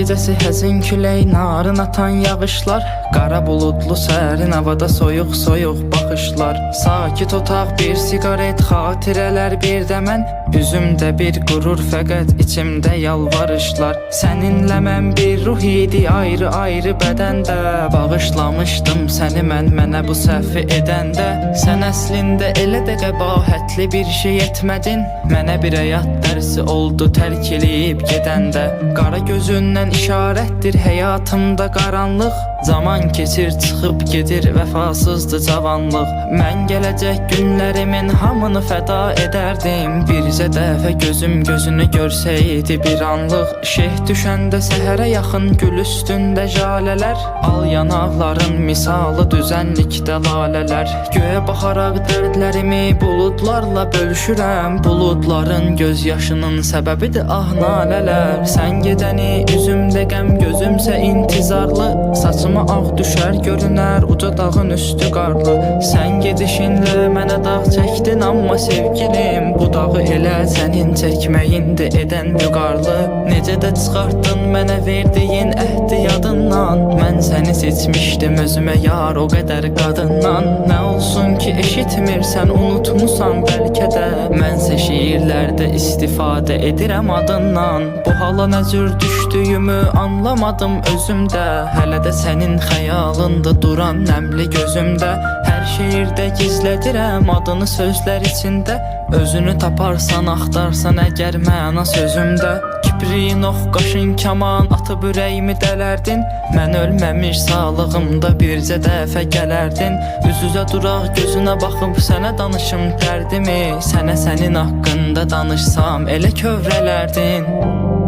gecəsi həzin külək, narın atan yağışlar, qara buludlu sərin havada soyuq soyuq baxışlar. Sakit otaq, bir siqaret, xatirələr bir də mən, üzümdə bir qürur, fəqət içimdə yalvarışlar. Səninlə mən bir ruh idi, ayrı-ayrı bədəndə, bağışlamışdım səni mənə bu səhvi edəndə. Sən əslində elə də qəbahətli bir şey etmədin, mənə bir həyat dərsi oldu tərk eləyib gedəndə. Qara gözündən işarətdir həyatımda qaranlıq, zaman keçir çıxıb gedir, vəfasızdır cavanlıq. Mən gələcək günlərimin hamını fəda edərdim, bircə dəfə gözüm gözünü görsəydi bir anlıq. Şeh düşəndə səhərə yaxın gül üstündə jalələr, al yanaqların misalı düzənlikdə lalələr. Göyə baxaraq dərdlərimi buludlarla bölüşürəm, buludların göz yaşının səbəbidir ah nalələr. Sən gedəni üzümdə qəm, gözümsə intizarlı, saçıma ağ düşər görünər uca dağın üstü qarlı. Sən gedişinlə mənə dağ çəkdin, amma sevgilim, bu dağı elə sənin çəkməyindir edən vüqarlı. Necə də çıxartdın mənə verdiyin əhdi yadından, mən səni seçmişdim özümə yar o qədər qadından. Nə olsun ki eşitmirsən, unutmusan bəlkə də, mənsə şiirlərdə istifadə edirəm adından. Bu hala nə cür düşdüyümü anlamadım özümdə, hələ də sənin xəyalında duran nəmli gözümdə. Hər şeirdə gizlədirəm adını sözlər içində, özünü taparsan, axtarsan əgər məna sözümdə. Kipriyin ox, qaşın kaman atıb ürəyimi dələrdin, mən ölməmiş sağlığımda bircə dəfə gələrdin. Üz-üzə duraq, gözünə baxıb sənə danışım dərdimi, sənə sənin haqqında danışsam elə kövrələrdin.